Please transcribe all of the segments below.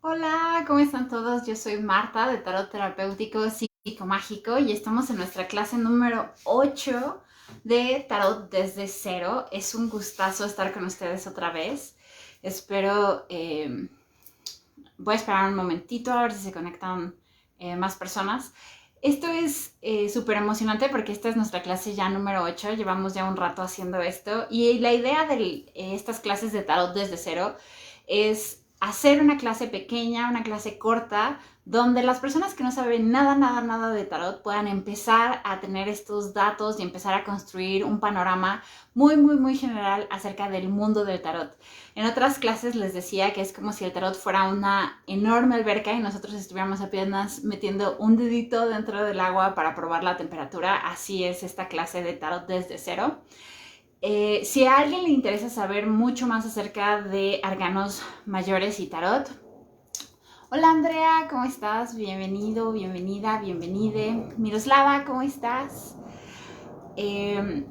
Hola, ¿cómo están todos? Yo soy Marta de Tarot Terapéutico Psicomágico y estamos en nuestra clase número 8 de Tarot desde cero. Es un gustazo estar con ustedes otra vez. Espero, voy a esperar un momentito a ver si se conectan más personas. Esto es súper emocionante porque esta es nuestra clase ya número 8. Llevamos ya un rato haciendo esto y la idea de estas clases de Tarot desde cero es hacer una clase pequeña, una clase corta, donde las personas que no saben nada de tarot puedan empezar a tener estos datos y empezar a construir un panorama muy general acerca del mundo del tarot. En otras clases les decía que es como si el tarot fuera una enorme alberca y nosotros estuviéramos apenas metiendo un dedito dentro del agua para probar la temperatura. Así es esta clase de tarot desde cero. Si a alguien le interesa saber mucho más acerca de arcanos mayores y tarot, hola Andrea, ¿cómo estás? Bienvenido, bienvenida, bienvenide. Miroslava, ¿cómo estás? Eh,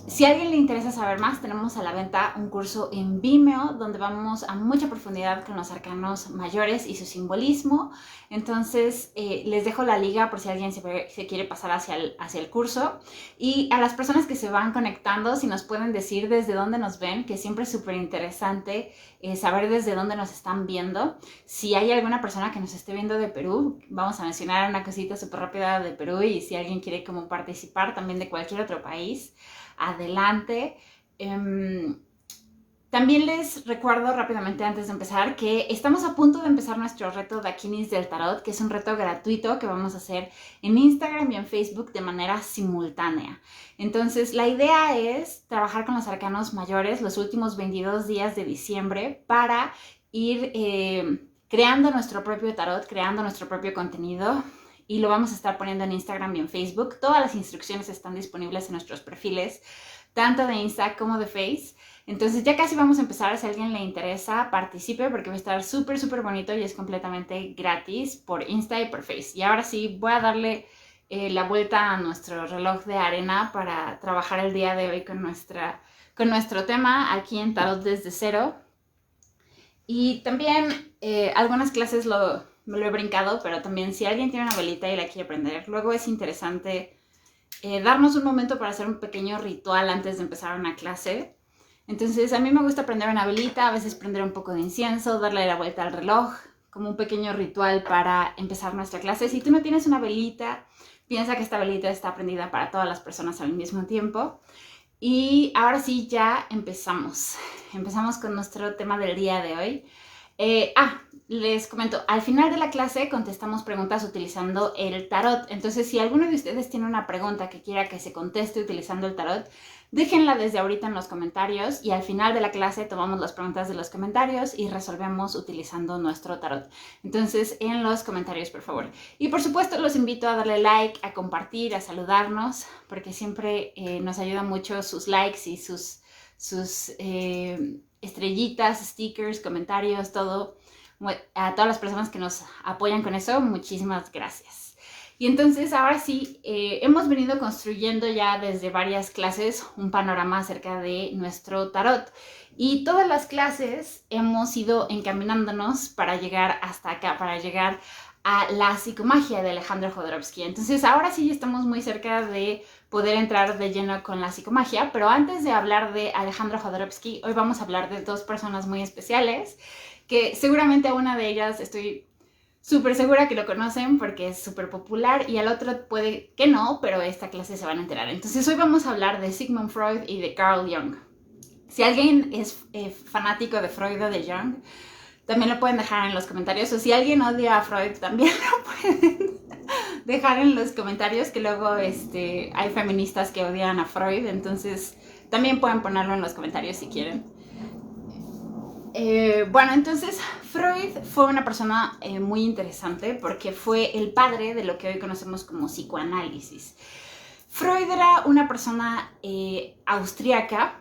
si a alguien le interesa saber más, tenemos a la venta un curso en Vimeo donde vamos a mucha profundidad con los arcanos mayores y su simbolismo. Entonces, les dejo la liga por si alguien se quiere pasar hacia el curso. Y a las personas que se van conectando, si nos pueden decir desde dónde nos ven, que siempre es súper interesante saber desde dónde nos están viendo. Si hay alguna persona que nos esté viendo de Perú, vamos a mencionar una cosita súper rápida de Perú, y si alguien quiere como participar también de cualquier otro país, adelante. También les recuerdo rápidamente antes de empezar que estamos a punto de empezar nuestro reto Dakinis del Tarot, que es un reto gratuito que vamos a hacer en Instagram y en Facebook de manera simultánea. Entonces, la idea es trabajar con los arcanos mayores los últimos 22 días de diciembre para ir creando nuestro propio tarot, creando nuestro propio contenido, y lo vamos a estar poniendo en Instagram y en Facebook. Todas las instrucciones están disponibles en nuestros perfiles, tanto de Insta como de Face. Entonces ya casi vamos a empezar. Si a alguien le interesa, participe porque va a estar súper bonito y es completamente gratis por Insta y por Face. Y ahora sí, voy a darle la vuelta a nuestro reloj de arena para trabajar el día de hoy con nuestro tema aquí en Tarot desde cero. Y también algunas clases me lo he brincado, pero también si alguien tiene una velita y la quiere prender, luego es interesante darnos un momento para hacer un pequeño ritual antes de empezar una clase. Entonces a mí me gusta prender una velita, a veces prender un poco de incienso, darle la vuelta al reloj, como un pequeño ritual para empezar nuestra clase. Si tú no tienes una velita, piensa que esta velita está prendida para todas las personas al mismo tiempo. Y ahora sí, ya empezamos. Empezamos con nuestro tema del día de hoy. Les comento, al final de la clase contestamos preguntas utilizando el tarot. Entonces, si alguno de ustedes tiene una pregunta que quiera que se conteste utilizando el tarot, déjenla desde ahorita en los comentarios y al final de la clase tomamos las preguntas de los comentarios y resolvemos utilizando nuestro tarot. Entonces, en los comentarios, por favor. Y por supuesto, los invito a darle like, a compartir, a saludarnos, porque siempre nos ayuda mucho sus likes y sus estrellitas, stickers, comentarios, todo. A todas las personas que nos apoyan con eso, muchísimas gracias. Y entonces ahora sí, hemos venido construyendo ya desde varias clases un panorama acerca de nuestro tarot. Y todas las clases hemos ido encaminándonos para llegar hasta acá, para llegar a la psicomagia de Alejandro Jodorowsky. Entonces ahora sí estamos muy cerca de poder entrar de lleno con la psicomagia, pero antes de hablar de Alejandro Jodorowsky, hoy vamos a hablar de dos personas muy especiales, que seguramente a una de ellas estoy súper segura que lo conocen porque es súper popular, y al otro puede que no, pero esta clase se van a enterar. Entonces hoy vamos a hablar de Sigmund Freud y de Carl Jung. Si alguien es fanático de Freud o de Jung, también lo pueden dejar en los comentarios, o si alguien odia a Freud, también lo pueden dejar en los comentarios, que luego hay feministas que odian a Freud, entonces también pueden ponerlo en los comentarios si quieren. Bueno, entonces Freud fue una persona muy interesante porque fue el padre de lo que hoy conocemos como psicoanálisis. Freud era una persona austríaca.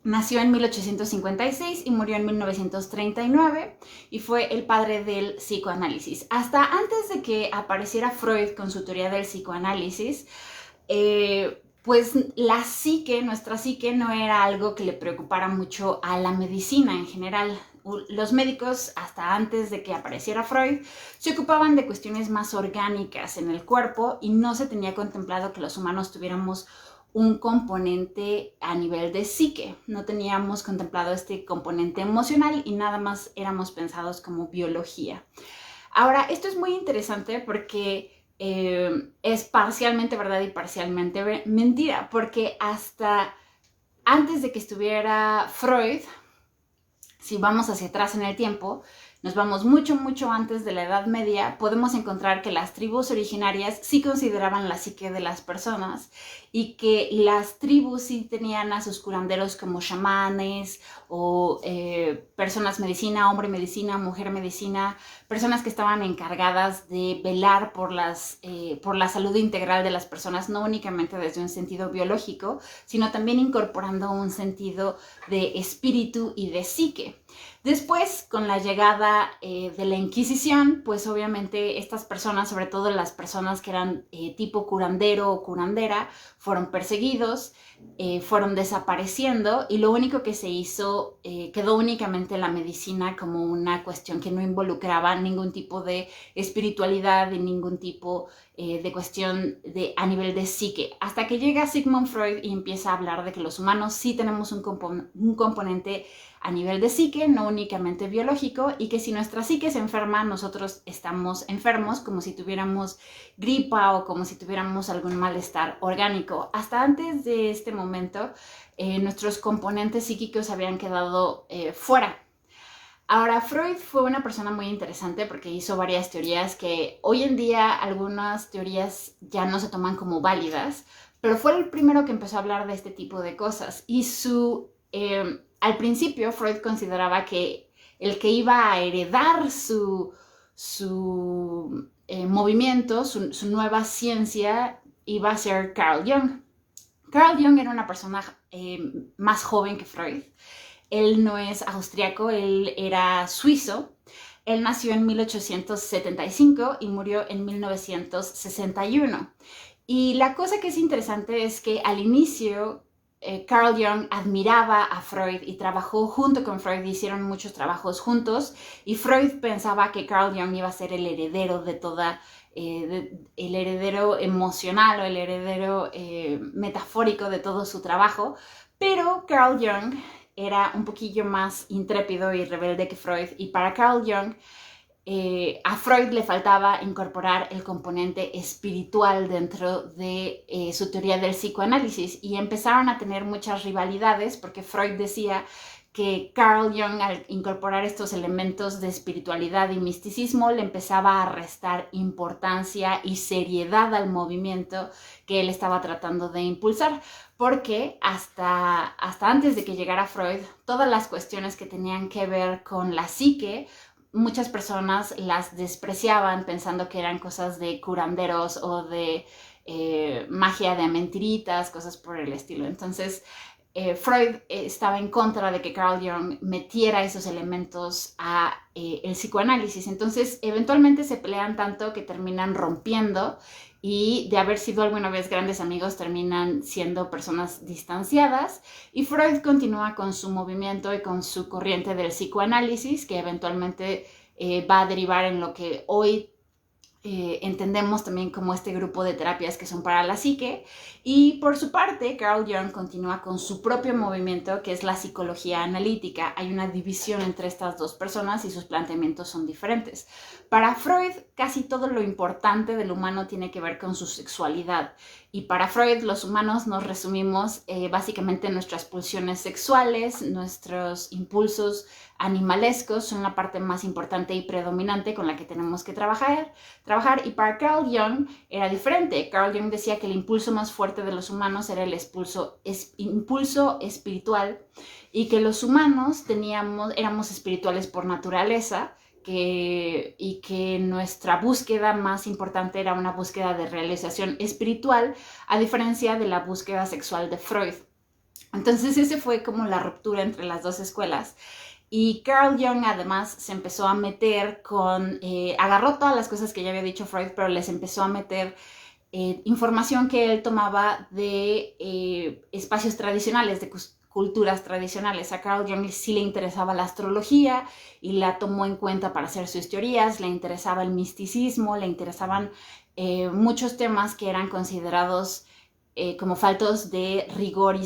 Nació en 1856 y murió en 1939 y fue el padre del psicoanálisis. Hasta antes de que apareciera Freud con su teoría del psicoanálisis, pues la psique, nuestra psique, no era algo que le preocupara mucho a la medicina en general. Los médicos, hasta antes de que apareciera Freud, se ocupaban de cuestiones más orgánicas en el cuerpo y no se tenía contemplado que los humanos tuviéramos un componente a nivel de psique. No teníamos contemplado este componente emocional y nada más éramos pensados como biología. Ahora, esto es muy interesante porque es parcialmente verdad y parcialmente mentira, porque hasta antes de que estuviera Freud, si vamos hacia atrás en el tiempo, nos vamos mucho, mucho antes de la Edad Media, podemos encontrar que las tribus originarias sí consideraban la psique de las personas y que las tribus sí tenían a sus curanderos como chamanes o personas medicina, hombre medicina, mujer medicina, personas que estaban encargadas de velar por la salud integral de las personas, no únicamente desde un sentido biológico, sino también incorporando un sentido de espíritu y de psique. Después, con la llegada de la Inquisición, pues obviamente estas personas, sobre todo las personas que eran tipo curandero o curandera, fueron perseguidos, fueron desapareciendo y lo único que se hizo, quedó únicamente la medicina como una cuestión que no involucraba ningún tipo de espiritualidad y ningún tipo de cuestión a nivel de psique. Hasta que llega Sigmund Freud y empieza a hablar de que los humanos sí tenemos un componente a nivel de psique, no únicamente biológico, y que si nuestra psique se enferma, nosotros estamos enfermos como si tuviéramos gripa o como si tuviéramos algún malestar orgánico. Hasta antes de este momento, nuestros componentes psíquicos habían quedado fuera. Ahora, Freud fue una persona muy interesante porque hizo varias teorías que hoy en día algunas teorías ya no se toman como válidas, pero fue el primero que empezó a hablar de este tipo de cosas y al principio Freud consideraba que el que iba a heredar su movimiento, su nueva ciencia, iba a ser Carl Jung. Carl Jung era una persona más joven que Freud. Él no es austriaco, él era suizo. Él nació en 1875 y murió en 1961. Y la cosa que es interesante es que al inicio Carl Jung admiraba a Freud y trabajó junto con Freud, hicieron muchos trabajos juntos y Freud pensaba que Carl Jung iba a ser el heredero de toda, el heredero emocional o el heredero metafórico de todo su trabajo, pero Carl Jung era un poquillo más intrépido y rebelde que Freud y para Carl Jung a Freud le faltaba incorporar el componente espiritual dentro de su teoría del psicoanálisis y empezaron a tener muchas rivalidades porque Freud decía que Carl Jung al incorporar estos elementos de espiritualidad y misticismo le empezaba a restar importancia y seriedad al movimiento que él estaba tratando de impulsar, porque hasta antes de que llegara Freud, todas las cuestiones que tenían que ver con la psique, muchas personas las despreciaban pensando que eran cosas de curanderos o de magia de mentiritas, cosas por el estilo. Entonces, Freud estaba en contra de que Carl Jung metiera esos elementos a el psicoanálisis. Entonces, eventualmente se pelean tanto que terminan rompiendo y de haber sido alguna vez grandes amigos terminan siendo personas distanciadas y Freud continúa con su movimiento y con su corriente del psicoanálisis que eventualmente va a derivar en lo que hoy entendemos también como este grupo de terapias que son para la psique y por su parte Carl Jung continúa con su propio movimiento que es la psicología analítica. Hay una división entre estas dos personas y sus planteamientos son diferentes. Para Freud casi todo lo importante del humano tiene que ver con su sexualidad y para Freud los humanos nos resumimos básicamente en nuestras pulsiones sexuales, nuestros impulsos animalescos son la parte más importante y predominante con la que tenemos que trabajar y para Carl Jung era diferente. Carl Jung decía que el impulso más fuerte de los humanos era el impulso espiritual y que los humanos éramos espirituales por naturaleza y que nuestra búsqueda más importante era una búsqueda de realización espiritual a diferencia de la búsqueda sexual de Freud. Entonces ese fue como la ruptura entre las dos escuelas. Y Carl Jung además se empezó a meter agarró todas las cosas que ya había dicho Freud, pero les empezó a meter información que él tomaba de espacios tradicionales, de culturas tradicionales. A Carl Jung sí le interesaba la astrología y la tomó en cuenta para hacer sus teorías, le interesaba el misticismo, le interesaban muchos temas que eran considerados como faltos de rigor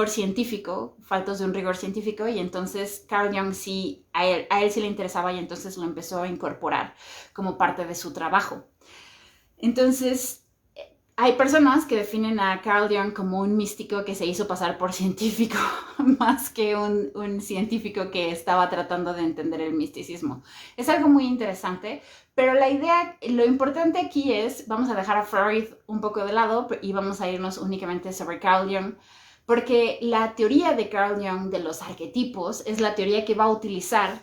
científico, faltos de un rigor científico, y entonces Carl Jung sí, a él sí le interesaba y entonces lo empezó a incorporar como parte de su trabajo. Entonces, hay personas que definen a Carl Jung como un místico que se hizo pasar por científico, más que un científico que estaba tratando de entender el misticismo. Es algo muy interesante, pero la idea, lo importante aquí es, vamos a dejar a Freud un poco de lado y vamos a irnos únicamente sobre Carl Jung, porque la teoría de Carl Jung de los arquetipos es la teoría que va a utilizar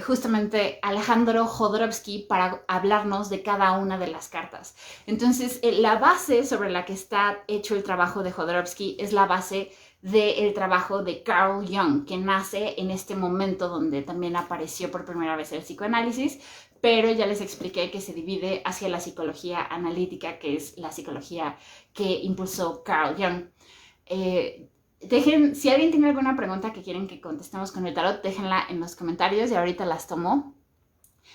justamente Alejandro Jodorowsky para hablarnos de cada una de las cartas. Entonces, la base sobre la que está hecho el trabajo de Jodorowsky es la base del trabajo de Carl Jung, que nace en este momento donde también apareció por primera vez el psicoanálisis, pero ya les expliqué que se divide hacia la psicología analítica, que es la psicología que impulsó Carl Jung. Si alguien tiene alguna pregunta que quieren que contestemos con el tarot, déjenla en los comentarios y ahorita las tomo.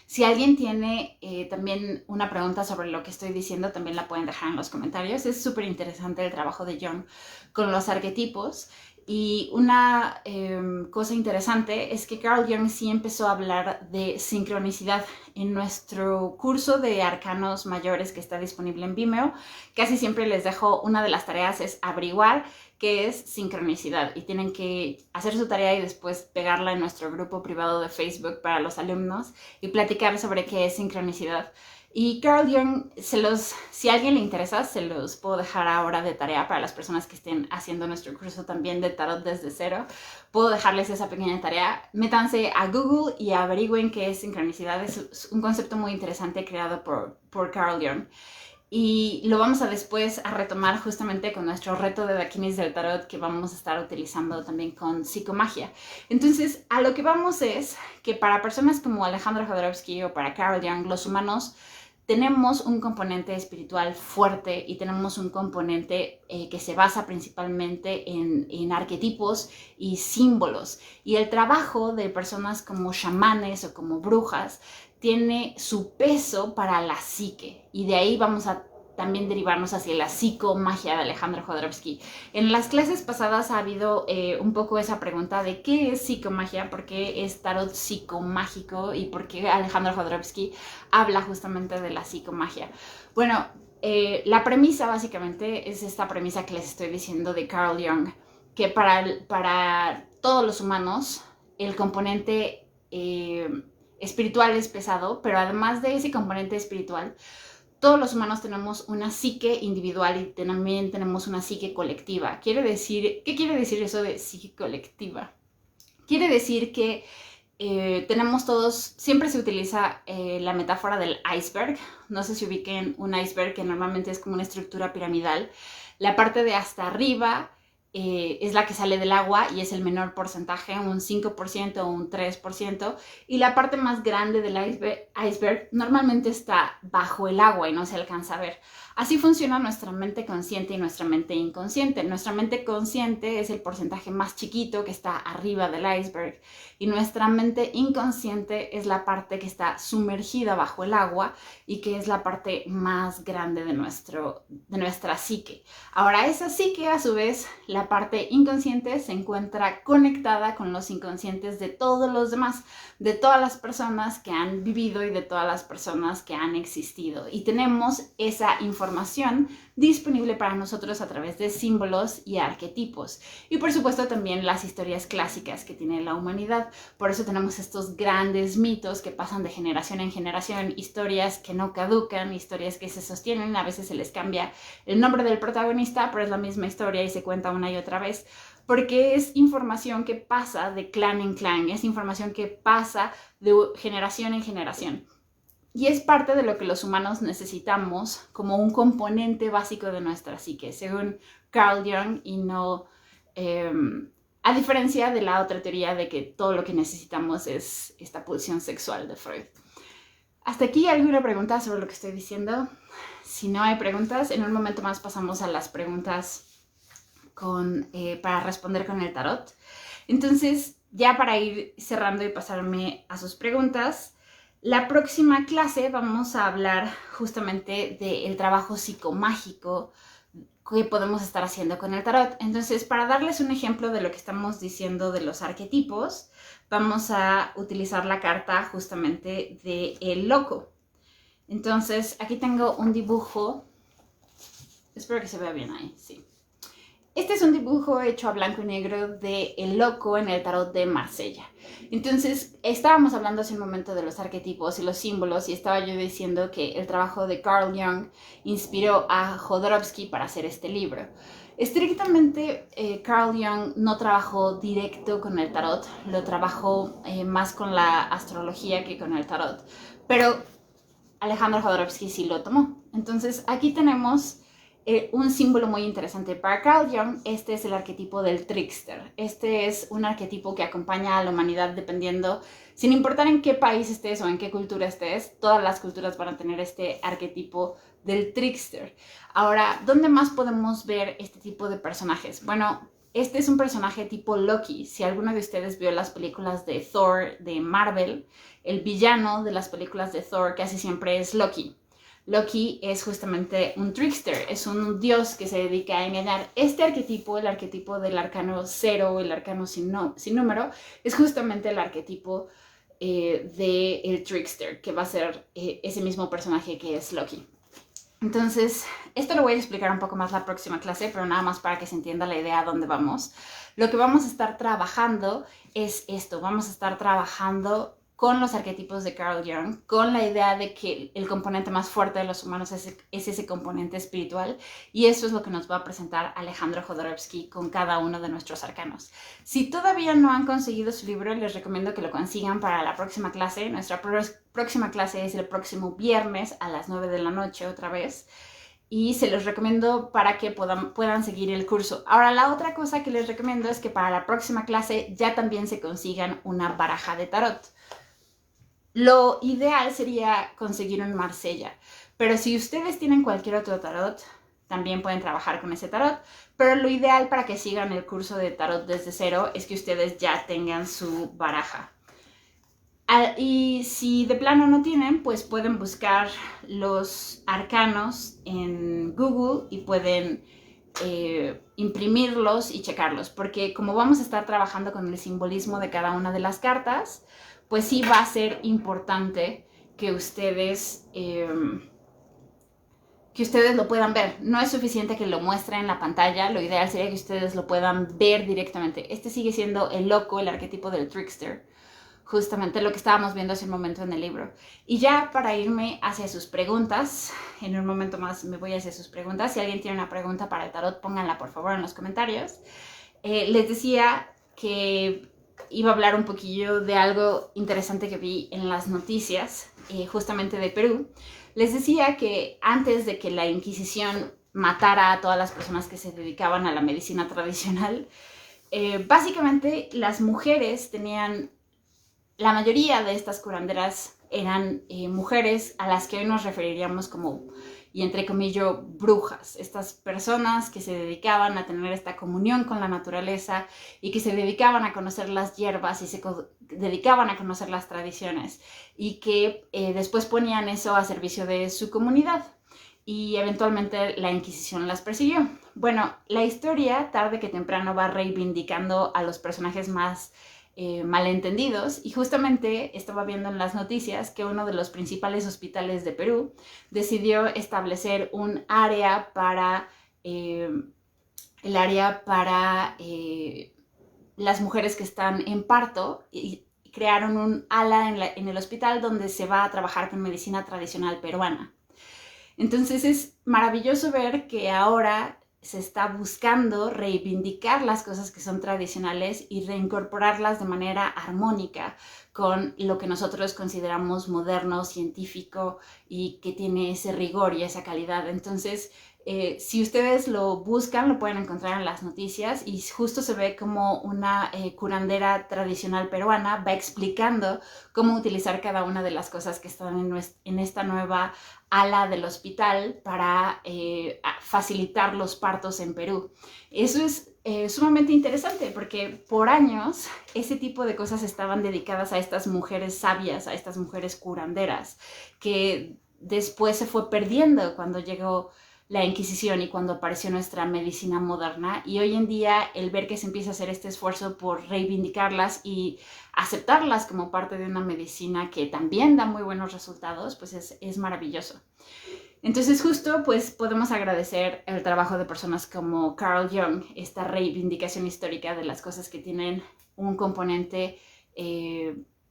Si alguien tiene también una pregunta sobre lo que estoy diciendo, también la pueden dejar en los comentarios. Es súper interesante el trabajo de Jung con los arquetipos. Y una cosa interesante es que Carl Jung sí empezó a hablar de sincronicidad en nuestro curso de arcanos mayores que está disponible en Vimeo. Casi siempre les dejo, una de las tareas es averiguar qué es sincronicidad y tienen que hacer su tarea y después pegarla en nuestro grupo privado de Facebook para los alumnos y platicar sobre qué es sincronicidad. Y Carl Jung, si a alguien le interesa, se los puedo dejar ahora de tarea para las personas que estén haciendo nuestro curso también de tarot desde cero. Puedo dejarles esa pequeña tarea. Métanse a Google y averigüen qué es sincronicidad. Es un concepto muy interesante creado por Carl Jung. Y lo vamos a después a retomar justamente con nuestro reto de Dakinis del Tarot que vamos a estar utilizando también con psicomagia. Entonces, a lo que vamos es que para personas como Alejandro Jodorowsky o para Carl Jung, los humanos tenemos un componente espiritual fuerte y tenemos un componente que se basa principalmente en arquetipos y símbolos. Y el trabajo de personas como chamanes o como brujas tiene su peso para la psique. Y de ahí vamos a también derivarnos hacia la psicomagia de Alejandro Jodorowsky. En las clases pasadas ha habido un poco esa pregunta de qué es psicomagia, por qué es tarot psicomágico y por qué Alejandro Jodorowsky habla justamente de la psicomagia. Bueno, la premisa básicamente es esta premisa que les estoy diciendo de Carl Jung, que para todos los humanos el componente espiritual es pesado, pero además de ese componente espiritual, todos los humanos tenemos una psique individual y también tenemos una psique colectiva. ¿Qué quiere decir eso de psique colectiva? Quiere decir que tenemos todos, siempre se utiliza la metáfora del iceberg. No sé si ubiquen un iceberg que normalmente es como una estructura piramidal. La parte de hasta arriba es la que sale del agua y es el menor porcentaje, un 5% o un 3%, y la parte más grande del iceberg normalmente está bajo el agua y no se alcanza a ver. Así funciona nuestra mente consciente y nuestra mente inconsciente. Nuestra mente consciente es el porcentaje más chiquito que está arriba del iceberg y nuestra mente inconsciente es la parte que está sumergida bajo el agua y que es la parte más grande de nuestra psique. Ahora, esa psique, a su vez, la parte inconsciente se encuentra conectada con los inconscientes de todos los demás, de todas las personas que han vivido y de todas las personas que han existido. Y tenemos esa información disponible para nosotros a través de símbolos y arquetipos. Y por supuesto también las historias clásicas que tiene la humanidad. Por eso tenemos estos grandes mitos que pasan de generación en generación, historias que no caducan, historias que se sostienen, a veces se les cambia el nombre del protagonista, pero es la misma historia y se cuenta una y otra vez. Porque es información que pasa de clan en clan, es información que pasa de generación en generación. Y es parte de lo que los humanos necesitamos como un componente básico de nuestra psique, según Carl Jung, y no a diferencia de la otra teoría de que todo lo que necesitamos es esta pulsión sexual de Freud. ¿Hasta aquí alguna pregunta sobre lo que estoy diciendo? Si no hay preguntas, en un momento más pasamos a las preguntas para responder con el tarot. Entonces, ya para ir cerrando y pasarme a sus preguntas, la próxima clase vamos a hablar justamente del trabajo psicomágico que podemos estar haciendo con el tarot. Entonces, para darles un ejemplo de lo que estamos diciendo de los arquetipos, vamos a utilizar la carta justamente de el loco. Entonces, aquí tengo un dibujo. Espero que se vea bien ahí, sí. Este es un dibujo hecho a blanco y negro de El Loco en el tarot de Marsella. Entonces, estábamos hablando hace un momento de los arquetipos y los símbolos y estaba yo diciendo que el trabajo de Carl Jung inspiró a Jodorowsky para hacer este libro. Estrictamente, Carl Jung no trabajó directo con el tarot, lo trabajó más con la astrología que con el tarot, pero Alejandro Jodorowsky sí lo tomó. Entonces, aquí tenemos un símbolo muy interesante. Para Carl Jung, este es el arquetipo del trickster. Este es un arquetipo que acompaña a la humanidad dependiendo, sin importar en qué país estés o en qué cultura estés, todas las culturas van a tener este arquetipo del trickster. Ahora, ¿dónde más podemos ver este tipo de personajes? Bueno, este es un personaje tipo Loki. Si alguno de ustedes vio las películas de Thor de Marvel, el villano de las películas de Thor casi siempre es Loki. Loki es justamente un trickster, es un dios que se dedica a engañar. Este arquetipo, el arquetipo del arcano 0, el arcano sin número, es justamente el arquetipo del trickster, que va a ser ese mismo personaje que es Loki. Entonces, esto lo voy a explicar un poco más la próxima clase, pero nada más para que se entienda la idea a dónde vamos. Lo que vamos a estar trabajando es esto, vamos a estar trabajando con los arquetipos de Carl Jung, con la idea de que el componente más fuerte de los humanos es ese componente espiritual, y eso es lo que nos va a presentar Alejandro Jodorowsky con cada uno de nuestros arcanos. Si todavía no han conseguido su libro, les recomiendo que lo consigan para la próxima clase. Nuestra próxima clase es el próximo viernes a las 9 de la noche otra vez, y se los recomiendo para que puedan seguir el curso. Ahora, la otra cosa que les recomiendo es que para la próxima clase ya también se consigan una baraja de tarot. Lo ideal sería conseguir un Marsella, pero si ustedes tienen cualquier otro tarot, también pueden trabajar con ese tarot, pero lo ideal para que sigan el curso de tarot desde cero es que ustedes ya tengan su baraja. Y si de plano no tienen, pues pueden buscar los arcanos en Google y pueden imprimirlos y checarlos, porque como vamos a estar trabajando con el simbolismo de cada una de las cartas, pues sí va a ser importante que ustedes lo puedan ver. No es suficiente que lo muestren en la pantalla, lo ideal sería que ustedes lo puedan ver directamente. Este sigue siendo el loco, el arquetipo del trickster, justamente lo que estábamos viendo hace un momento en el libro. Y ya para irme hacia sus preguntas, en un momento más me voy hacia sus preguntas. Si alguien tiene una pregunta para el tarot, pónganla por favor en los comentarios. Les decía que iba a hablar un poquillo de algo interesante que vi en las noticias, justamente de Perú. Les decía que antes de que la Inquisición matara a todas las personas que se dedicaban a la medicina tradicional, básicamente las mujeres tenían, la mayoría de estas curanderas eran mujeres a las que hoy nos referiríamos como, y entre comillas, brujas. Estas personas que se dedicaban a tener esta comunión con la naturaleza y que se dedicaban a conocer las hierbas y se dedicaban a conocer las tradiciones y que después ponían eso a servicio de su comunidad. Y eventualmente la Inquisición las persiguió. Bueno, la historia, tarde que temprano, va reivindicando a los personajes más malentendidos, y justamente estaba viendo en las noticias que uno de los principales hospitales de Perú decidió establecer un área para las mujeres que están en parto, y crearon un ala en el hospital donde se va a trabajar con medicina tradicional peruana. Entonces es maravilloso ver que ahora se está buscando reivindicar las cosas que son tradicionales y reincorporarlas de manera armónica con lo que nosotros consideramos moderno, científico y que tiene ese rigor y esa calidad. Entonces, Si ustedes lo buscan, lo pueden encontrar en las noticias y justo se ve como una curandera tradicional peruana va explicando cómo utilizar cada una de las cosas que están en esta nueva ala del hospital para facilitar los partos en Perú. Eso es sumamente interesante porque por años ese tipo de cosas estaban dedicadas a estas mujeres sabias, a estas mujeres curanderas, que después se fue perdiendo cuando llegó la Inquisición y cuando apareció nuestra medicina moderna, y hoy en día el ver que se empieza a hacer este esfuerzo por reivindicarlas y aceptarlas como parte de una medicina que también da muy buenos resultados, pues es maravilloso. Entonces justo pues podemos agradecer el trabajo de personas como Carl Jung, esta reivindicación histórica de las cosas que tienen un componente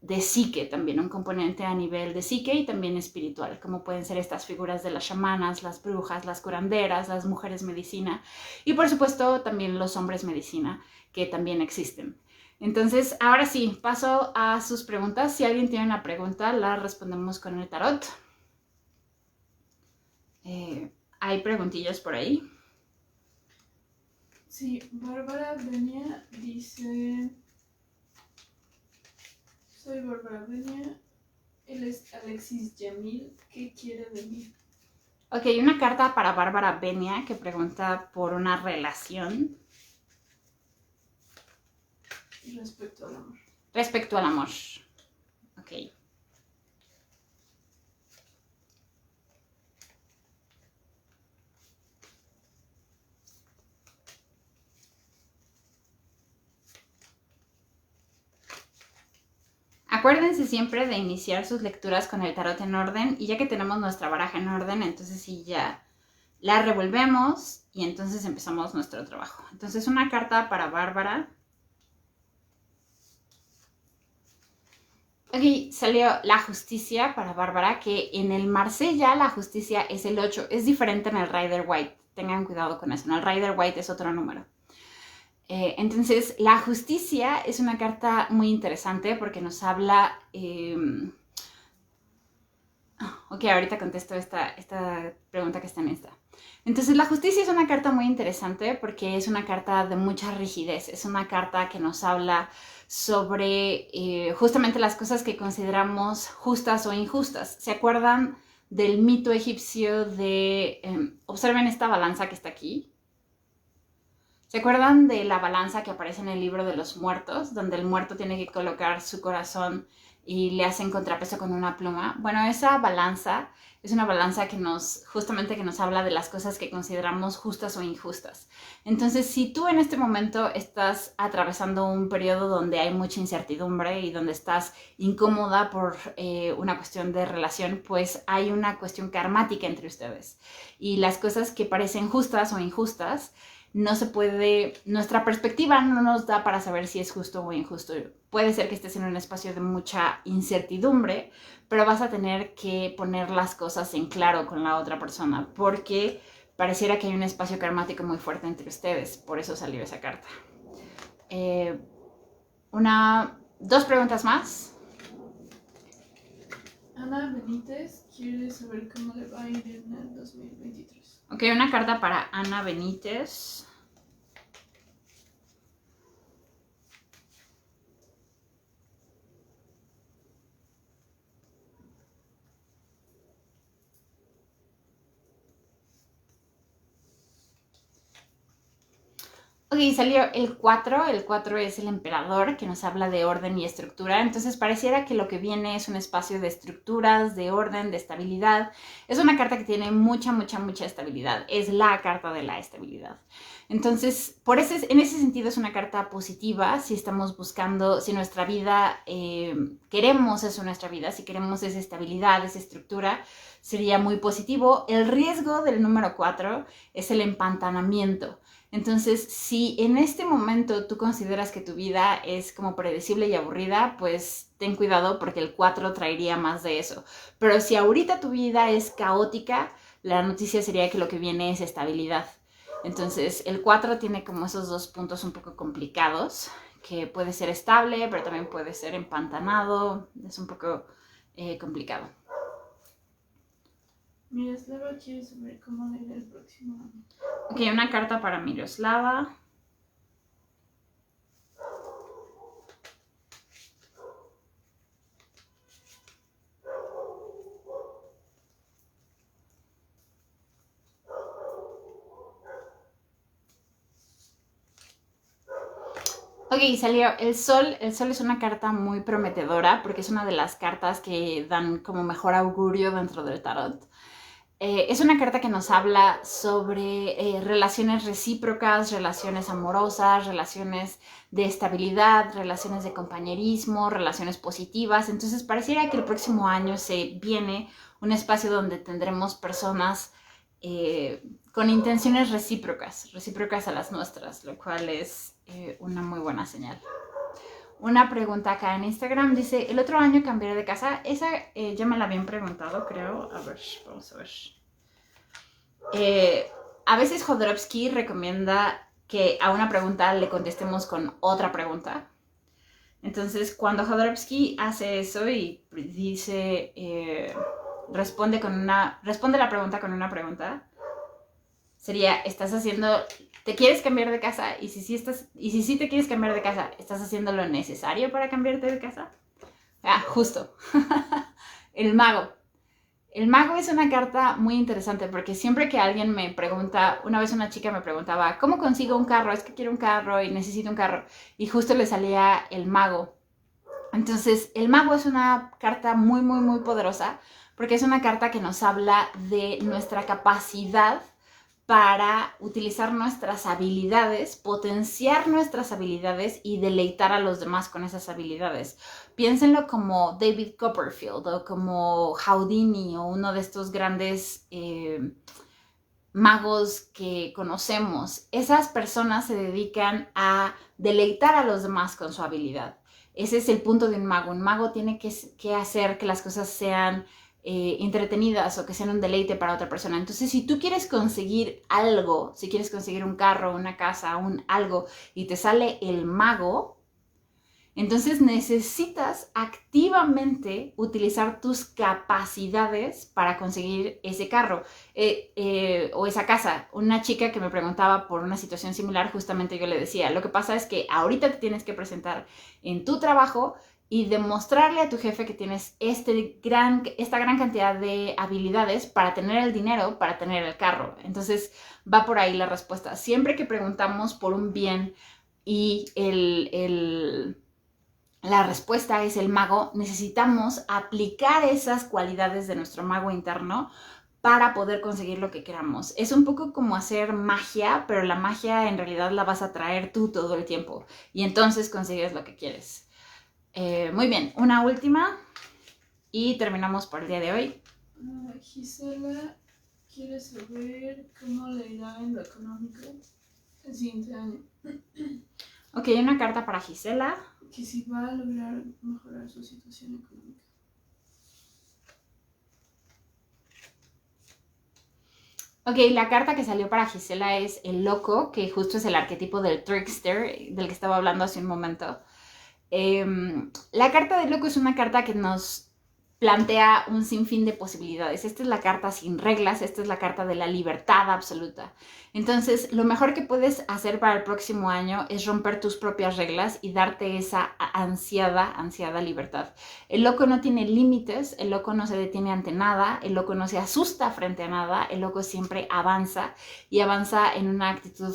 de psique también, un componente a nivel de psique y también espiritual, como pueden ser estas figuras de las chamanas, las brujas, las curanderas, las mujeres medicina y por supuesto también los hombres medicina, que también existen. Entonces, ahora sí, paso a sus preguntas. Si alguien tiene una pregunta, la respondemos con el tarot. ¿Hay preguntillas por ahí? Sí, Bárbara Benia dice... Soy Bárbara Benia, él es Alexis Yamil, ¿qué quiere de mí? Ok, una carta para Bárbara Benia que pregunta por una relación. Respecto al amor. Respecto al amor. Ok. Acuérdense siempre de iniciar sus lecturas con el tarot en orden, y ya que tenemos nuestra baraja en orden, entonces sí ya la revolvemos y entonces empezamos nuestro trabajo. Entonces una carta para Bárbara. Ok, salió la justicia para Bárbara, que en el Marsella la justicia es el 8. Es diferente en el Rider White. Tengan cuidado con eso. En el Rider White es otro número. Entonces, la justicia es una carta muy interesante porque nos habla... Ok, ahorita contesto esta pregunta que está en esta. Entonces, la justicia es una carta muy interesante porque es una carta de mucha rigidez. Es una carta que nos habla sobre justamente las cosas que consideramos justas o injustas. ¿Se acuerdan del mito egipcio de... observen esta balanza que está aquí? ¿Se acuerdan de la balanza que aparece en el libro de los muertos, donde el muerto tiene que colocar su corazón y le hacen contrapeso con una pluma? Bueno, esa balanza es una balanza que justamente que nos habla de las cosas que consideramos justas o injustas. Entonces, si tú en este momento estás atravesando un periodo donde hay mucha incertidumbre y donde estás incómoda por una cuestión de relación, pues hay una cuestión karmática entre ustedes. Y las cosas que parecen justas o injustas, no se puede, nuestra perspectiva no nos da para saber si es justo o injusto. Puede ser que estés en un espacio de mucha incertidumbre, pero vas a tener que poner las cosas en claro con la otra persona, porque pareciera que hay un espacio karmático muy fuerte entre ustedes. Por eso salió esa carta. Dos preguntas más. Ana Benítez quiere saber cómo le va a ir en el 2023. Ok, una carta para Ana Benítez. Ok, salió el 4. El 4 es el emperador, que nos habla de orden y estructura. Entonces pareciera que lo que viene es un espacio de estructuras, de orden, de estabilidad. Es una carta que tiene mucha, mucha, mucha estabilidad. Es la carta de la estabilidad. Entonces, en ese sentido es una carta positiva. Si estamos buscando, si nuestra vida, queremos eso en nuestra vida, si queremos esa estabilidad, esa estructura, sería muy positivo. El riesgo del número 4 es el empantanamiento. Entonces, si en este momento tú consideras que tu vida es como predecible y aburrida, pues ten cuidado porque el 4 traería más de eso. Pero si ahorita tu vida es caótica, la noticia sería que lo que viene es estabilidad. Entonces, el 4 tiene como esos dos puntos un poco complicados, que puede ser estable, pero también puede ser empantanado. Es un poco complicado. Miroslava quiere saber cómo le irá el próximo año. Ok, una carta para Miroslava. Ok, salió el sol. El sol es una carta muy prometedora porque es una de las cartas que dan como mejor augurio dentro del tarot. Es una carta que nos habla sobre relaciones recíprocas, relaciones amorosas, relaciones de estabilidad, relaciones de compañerismo, relaciones positivas. Entonces pareciera que el próximo año se viene un espacio donde tendremos personas con intenciones recíprocas a las nuestras, lo cual es una muy buena señal. Una pregunta acá en Instagram dice, ¿el otro año cambiaré de casa? Esa ya me la habían preguntado, creo. A ver, vamos a ver. A veces Jodorowsky recomienda que a una pregunta le contestemos con otra pregunta. Entonces, cuando Jodorowsky hace eso y dice, responde la pregunta con una pregunta, sería, ¿te quieres cambiar de casa? Y si sí te quieres cambiar de casa, ¿estás haciendo lo necesario para cambiarte de casa? Ah, justo. El mago. El mago es una carta muy interesante porque siempre que alguien me pregunta, una vez una chica me preguntaba, ¿cómo consigo un carro? Es que quiero un carro y necesito un carro. Y justo le salía el mago. Entonces, el mago es una carta muy, muy, muy poderosa porque es una carta que nos habla de nuestra capacidad para utilizar nuestras habilidades, potenciar nuestras habilidades y deleitar a los demás con esas habilidades. Piénsenlo como David Copperfield o como Houdini o uno de estos grandes magos que conocemos. Esas personas se dedican a deleitar a los demás con su habilidad. Ese es el punto de un mago. Un mago tiene que hacer que las cosas sean entretenidas o que sean un deleite para otra persona. Entonces, si tú quieres conseguir algo, si quieres conseguir un carro, una casa, algo, y te sale el mago, entonces necesitas activamente utilizar tus capacidades para conseguir ese carro o esa casa. Una chica que me preguntaba por una situación similar, justamente yo le decía, lo que pasa es que ahorita te tienes que presentar en tu trabajo y demostrarle a tu jefe que tienes esta gran cantidad de habilidades para tener el dinero, para tener el carro. Entonces va por ahí la respuesta. Siempre que preguntamos por un bien y la respuesta es el mago, necesitamos aplicar esas cualidades de nuestro mago interno para poder conseguir lo que queramos. Es un poco como hacer magia, pero la magia en realidad la vas a traer tú todo el tiempo y entonces consigues lo que quieres. Muy bien, una última y terminamos por el día de hoy. Gisela quiere saber cómo le irá en lo económico el siguiente año. Ok, una carta para Gisela. Que si va a lograr mejorar su situación económica. Ok, la carta que salió para Gisela es el loco, que justo es el arquetipo del trickster del que estaba hablando hace un momento. La carta del loco es una carta que nos plantea un sinfín de posibilidades. Esta es la carta sin reglas, esta es la carta de la libertad absoluta. Entonces, lo mejor que puedes hacer para el próximo año es romper tus propias reglas y darte esa ansiada libertad. El loco no tiene límites, el loco no se detiene ante nada, el loco no se asusta frente a nada, el loco siempre avanza y avanza en una actitud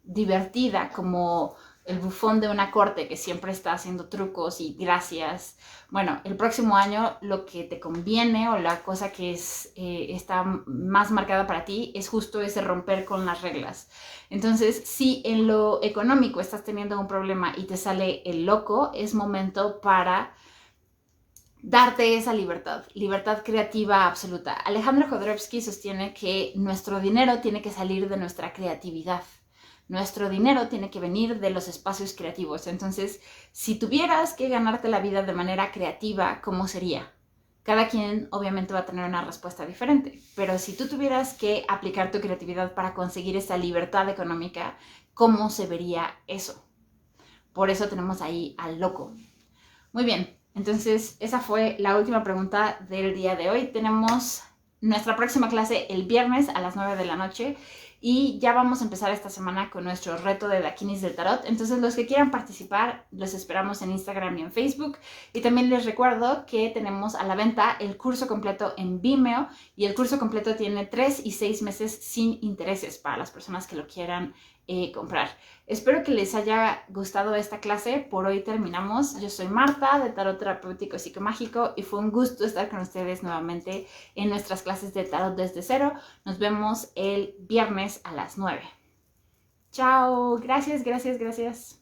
divertida, como el bufón de una corte que siempre está haciendo trucos y gracias. Bueno, el próximo año lo que te conviene o la cosa que está más marcada para ti es justo ese romper con las reglas. Entonces, si en lo económico estás teniendo un problema y te sale el loco, es momento para darte esa libertad creativa absoluta. Alejandro Jodorowsky sostiene que nuestro dinero tiene que salir de nuestra creatividad. Nuestro dinero tiene que venir de los espacios creativos. Entonces, si tuvieras que ganarte la vida de manera creativa, ¿cómo sería? Cada quien obviamente va a tener una respuesta diferente, pero si tú tuvieras que aplicar tu creatividad para conseguir esa libertad económica, ¿cómo se vería eso? Por eso tenemos ahí al loco. Muy bien, entonces esa fue la última pregunta del día de hoy. Tenemos nuestra próxima clase el viernes a las 9 de la noche y ya vamos a empezar esta semana con nuestro reto de Dakinis del Tarot. Entonces los que quieran participar los esperamos en Instagram y en Facebook, y también les recuerdo que tenemos a la venta el curso completo en Vimeo, y el curso completo tiene 3 y 6 meses sin intereses para las personas que lo quieran comprar. Espero que les haya gustado esta clase. Por hoy terminamos. Yo soy Marta de Tarot Terapéutico Psicomágico y fue un gusto estar con ustedes nuevamente en nuestras clases de Tarot desde cero. Nos vemos el viernes a las 9. Chao, gracias, gracias, gracias.